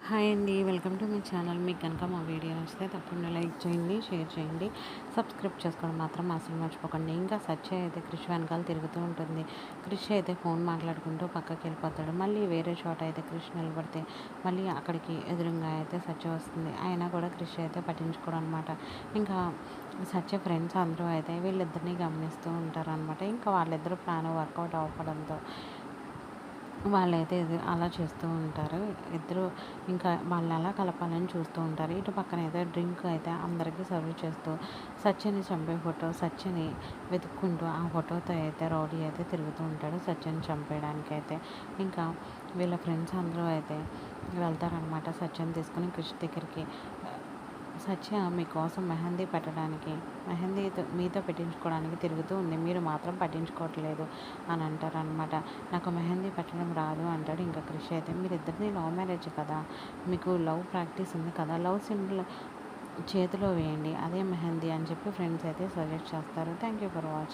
Hi అండి. Welcome to my channel. మీకు కనుక మా వీడియో నచ్చితే తప్పకుండా లైక్ చేయండి, షేర్ చేయండి, సబ్స్క్రైబ్ చేసుకోవడం మాత్రం అసలు మర్చిపోకండి. ఇంకా సత్య అయితే క్రిష్ వెనకాల తిరుగుతూ ఉంటుంది. క్రిష్ అయితే ఫోన్ మాట్లాడుకుంటూ పక్కకి వెళ్ళిపోతాడు. మళ్ళీ వేరే చోట అయితే క్రిష్ నిలబడితే మళ్ళీ అక్కడికి ఎదురుగా అయితే సత్య వస్తుంది. అయినా కూడా క్రిష్ అయితే పట్టించుకోవడం అనమాట. ఇంకా సత్య ఫ్రెండ్స్ అందరూ అయితే వీళ్ళిద్దరిని గమనిస్తూ ఉంటారనమాట. ఇంకా వాళ్ళిద్దరు ప్లాన్ వర్కౌట్ అవ్వడంతో వాళ్ళైతే అలా చేస్తూ ఉంటారు. ఇద్దరు ఇంకా వాళ్ళని ఎలా కలపాలని చూస్తూ ఉంటారు. ఇటు పక్కన అయితే డ్రింక్ అయితే అందరికీ సర్వ్ చేస్తూ సత్యని చంపే ఫోటో సత్యని వెతుక్కుంటూ ఆ ఫోటోతో అయితే రౌడీ అయితే తిరుగుతూ ఉంటాడు సత్యని చంపేయడానికి అయితే. ఇంకా వీళ్ళ ఫ్రెండ్స్ అందరూ అయితే వెళ్తారనమాట సత్యని తీసుకుని కృషి దగ్గరికి. సత్య మీకోసం మెహందీ పెట్టడానికి మీతో పెట్టించుకోవడానికి తిరుగుతూ ఉంది, మీరు మాత్రం పట్టించుకోవట్లేదు అని అంటారనమాట. నాకు మెహందీ పెట్టడం రాదు అంటాడు. ఇంకా కృషి అయితే మీరిద్దరిని లవ్ మ్యారేజ్ కదా, మీకు లవ్ ప్రాక్టీస్ ఉంది కదా, లవ్ సింబల్ చేతిలో వేయండి, అదే మెహందీ అని చెప్పి ఫ్రెండ్స్ అయితే సజెస్ట్ చేస్తారు. Thank you for watching.